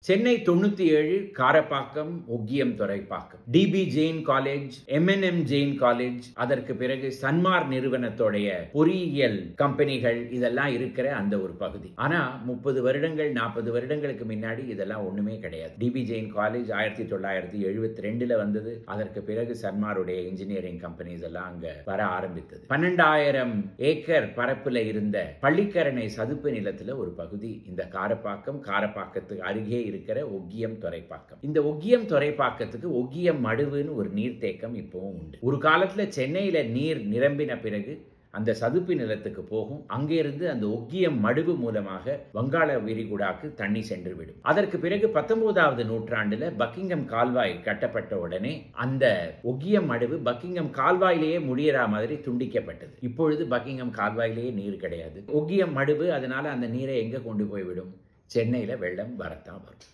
Chennai 97 Karapakkam Okkiyam Thuraipakkam DB Jain college, MNM Jain college, அதற்கு பிறகு சன்மார் நிறுவனத்தோடைய பொறியியல் கம்பெனிகள் இதெல்லாம் இருக்கிற அந்த ஒரு பகுதி. ஆனா 30 வருடங்கள் 40 வருடங்களுக்கு முன்னாடி இதெல்லாம் ஒண்ணுமே கிடையாது. டிபி ஜெயின் காலேஜ் 1972 வந்தது. அதற்கு பிறகு சன்மாருடைய இன்ஜினியரிங் கம்பெனிஸ் எல்லாம் அங்க வர ஆரம்பித்தது. 12,000 ஏக்கர் பரப்புல இருந்த பள்ளிக்கரணை சதுப்பு நிலத்துல ஒரு பகுதி இந்த காரப்பாக்கத்துக்கு அருகே இருக்கிற ஒக்கியம் துறைப்பாக்கம். இந்த ஒக்கியம் துறைப்பாக்கத்துக்கு ஒக்கியம் மடுவுன்னு ஒரு நீர்த்தேக்கம் இப்பவும் உண்டு. ஒரு காலத்துல சென்னையில நீர் நிரம்பின பிறகு அந்த சதுப்பு நிலத்துக்கு போகும். அங்கிருந்து அந்த ஒக்கியம் மடுவு மூலமாக வங்காள விரிகுடாக்கு தண்ணி சென்று விடும். அதற்கு பிறகு 19வது நூற்றாண்டுல பக்கிங்ஹாம் கால்வாய் கட்டப்பட்ட உடனே அந்த ஒக்கியம் மடுவு பக்கிங்ஹாம் கால்வாயிலேயே முடியற மாதிரி துண்டிக்கப்பட்டது. இப்பொழுது பக்கிங்ஹாம் கால்வாயிலேயே நீர் கிடையாது. ஒக்கியம் மடுவு, அதனால அந்த நீரை எங்க கொண்டு போய்விடும்? சென்னையில வெள்ளம் வரத்தான் வரும்.